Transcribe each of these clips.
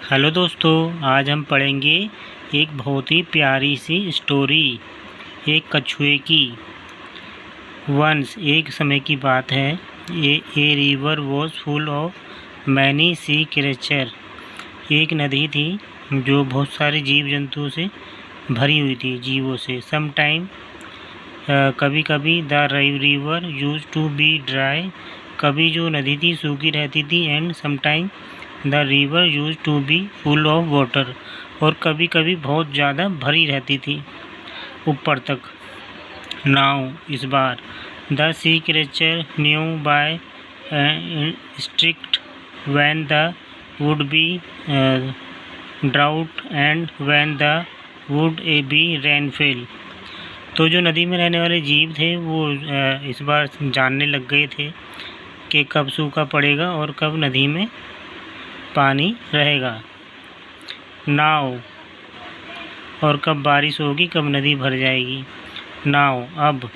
Hello दोस्तों, आज हम पढ़ेंगे एक बहुत ही प्यारी सी स्टोरी एक कछुए की। वंस एक समय की बात है, a river was full of many sea creature. एक नदी थी जो बहुत सारे जीव जंतुओं से भरी हुई थी, जीवों से। सम टाइम कभी कभी the river use to be dry, कभी जो नदी थी सूखी रहती थी। And some time the river use to be full of water, और कभी कभी बहुत ज़्यादा भरी रहती थी ऊपर तक। नाउ इस बार the sea creature knew by instinct when the would be drought and when the would be rainfall. तो जो नदी में रहने वाले जीव थे वो इस बार जानने लग गए थे कि कब सूखा पड़ेगा और कब नदी में पानी रहेगा। नाव, और कब बारिश होगी, कब नदी भर जाएगी। नाव, अब।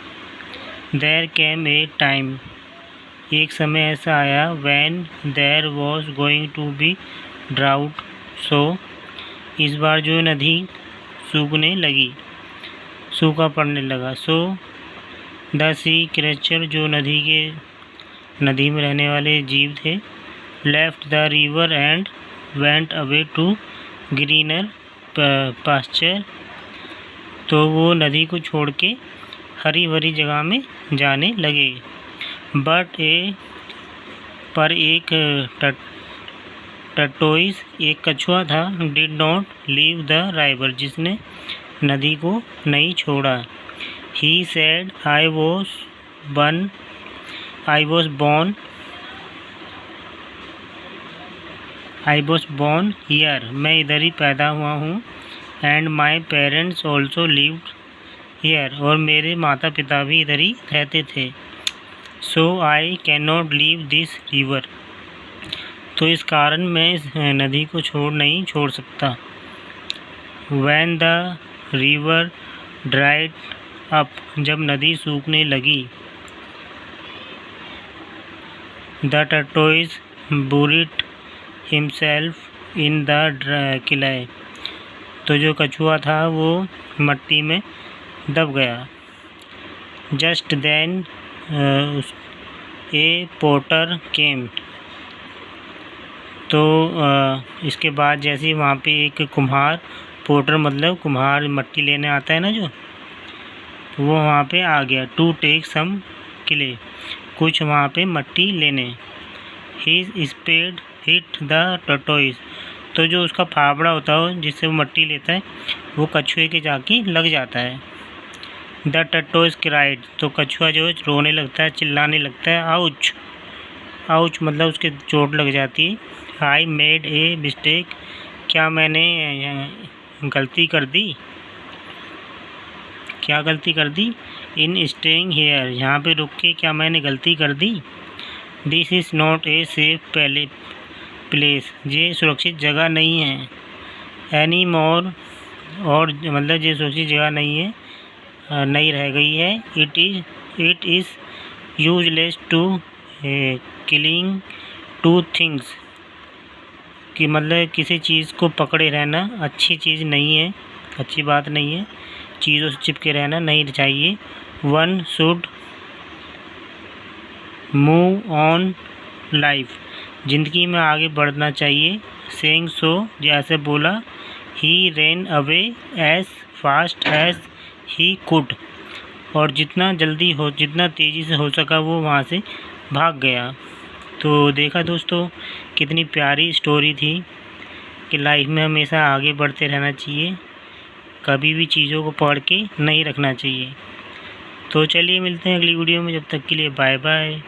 देयर कैम ए टाइम, एक समय ऐसा आया। When there was going to be drought, so इस बार जो नदी सूखने लगी, सूखा पड़ने लगा। सो द सी क्रिएचर, जो नदी में रहने वाले जीव थे, left the river and went away to greener pasture, तो वो नदी को छोड़ के हरी भरी जगह में जाने लगे। बट पर एक टर्टोइस, एक कछुआ था, did not leave the river, जिसने नदी को नहीं छोड़ा। He said I was born here, मैं इधर ही पैदा हुआ हूँ। And my parents also lived here, और मेरे माता पिता भी इधर ही रहते थे। So I can not leave this river, तो इस कारण मैं इस नदी को नहीं छोड़ सकता। When the river dried up, जब नदी सूखने लगी। The tortoise buried himself in the clay, तो जो कछुआ था वो मट्टी में दब गया। जस्ट देन ए पोटर केम, तो इसके बाद जैसे ही वहाँ पे एक कुम्हार, पोटर मतलब कुम्हार, मट्टी लेने आता है ना जो, तो वो वहाँ पे आ गया। टू टेक सम किले, कुछ वहाँ पे मट्टी लेने। ही स्पेड हिट द टर्टोइस, तो जो उसका फावड़ा होता है जिससे वो मट्टी लेता है, वो कछुए के जाके लग जाता है। द टर्टोइस क्राइड, तो कछुआ जो रोने लगता है, चिल्लाने लगता है। आउच, आउच मतलब उसके चोट लग जाती है। आई मेड ए मिस्टेक, क्या मैंने गलती कर दी, क्या गलती कर दी। इन स्टेइंग हेयर, यहाँ पे रुक के क्या मैंने गलती कर दी। This is not a safe place, ये सुरक्षित जगह नहीं है। एनी मोर, और मतलब ये सुरक्षित जगह नहीं है, नहीं रह गई है। It is useless to killing two things, कि मतलब किसी चीज़ को पकड़े रहना अच्छी चीज़ नहीं है, अच्छी बात नहीं है, चीज़ों से चिपके रहना नहीं चाहिए। One should move on life, ज़िंदगी में आगे बढ़ना चाहिए। सेइंग सो, जैसे बोला। He ran away as fast as he could, और जितना तेज़ी से हो सका वो वहाँ से भाग गया। तो देखा दोस्तों, कितनी प्यारी स्टोरी थी कि लाइफ में हमेशा आगे बढ़ते रहना चाहिए, कभी भी चीज़ों को पकड़ के नहीं रखना चाहिए। तो चलिए मिलते हैं अगली वीडियो में, जब तक के लिए बाय बाय।